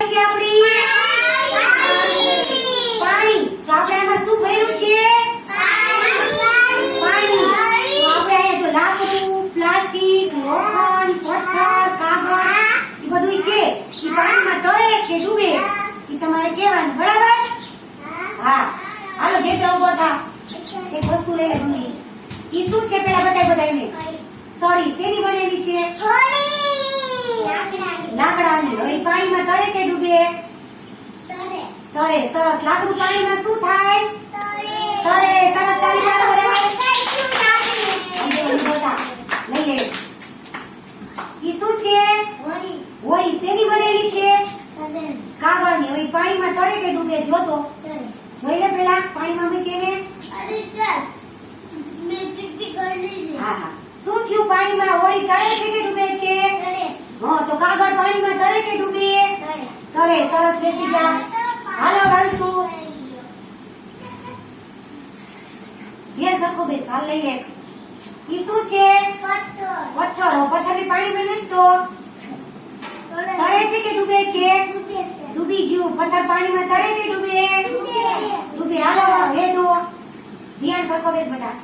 છે આપણી પાણી. તો આપણે આમાં શું ભર્યું છે? પાણી. તો આપણે અહીંયા જો લાકડું, પ્લાસ્ટિક, લોખંડ, પથ્થર, કાગળ એ બધું છે. એ પાણીમાં તરે કે ડૂબે એ તમારે કહેવાનું, બરાબર? હા. હાલો જેટલો ઉભો થા. એક વસ્તુ લઈને ડૂબી. ઈ શું છે પેલા બતાઈને? સળી. શેની બનેલી છે? લાકડાની. હવે પાણીમાં તરે કે ડૂબે? તરે. સરસ. લાકડું પાણીમાં શું થાય? તરે. સરસ. તાળી પાડો બરાબર. લઈએ. ઈ શું છે? હોળી. શેની બનેલી છે? કાગળની. હવે પાણીમાં તરે કે ડૂબે? જો તો જોઈ લે પેલા પાણીમાં મૂકીને. હા હા. શું થયું? પાણીમાં હોળી તરે છે કે ડૂબે છે? હા. તો કાગળ પાણીમાં તરે કે ડૂબે? તરે. સરસ. બેસી જા. હાલો ગાલસુ. ઘેર સરખો બેસ. હાલ લઈએ. ઈ શું છે? પથ્થર. પથ્થરની પાણીમાં નાખતો તરે છે કે ડૂબે છે? ડૂબી ગયું. પથ્થર પાણીમાં તરે કે ડૂબે? ડૂબે. હાલો વેદો. ધ્યાન સરખો બેસ બેટા.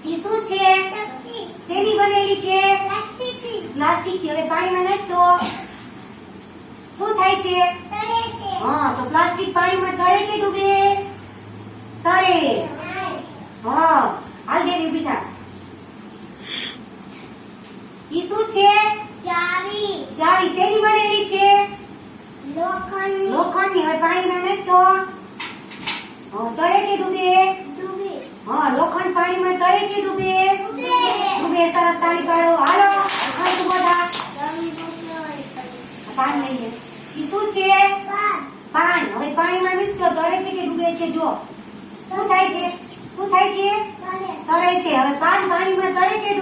ઈ શું છે? શેની બનેલી છે? પ્લાસ્ટિક થી. હવે પાણીમાં નાખતો શું થાય છે? હા. તો પ્લાસ્ટિક પાણીમાં તરે કે ડૂબે? તરે. હા. હાલ દેવી બીજા. ઈ શું છે? જાળી. શેની બનેલી છે? લોખંડની. હવે પાણીમાં નાખતો તરે કે ડૂબે? હા. લોખંડ પાણીમાં તરે કે ડૂબે? ડૂબે. સરસ. તાળી પાડો. હાલો ખાસ ઉભો થા. પાન લઈએ. ઈ શું છે? પાન. હવે પાણીમાં નાખતો તરે છે કે ડૂબે છે? જો શું થાય છે? તરે છે. હવે પાન પાણીમાં તરે કે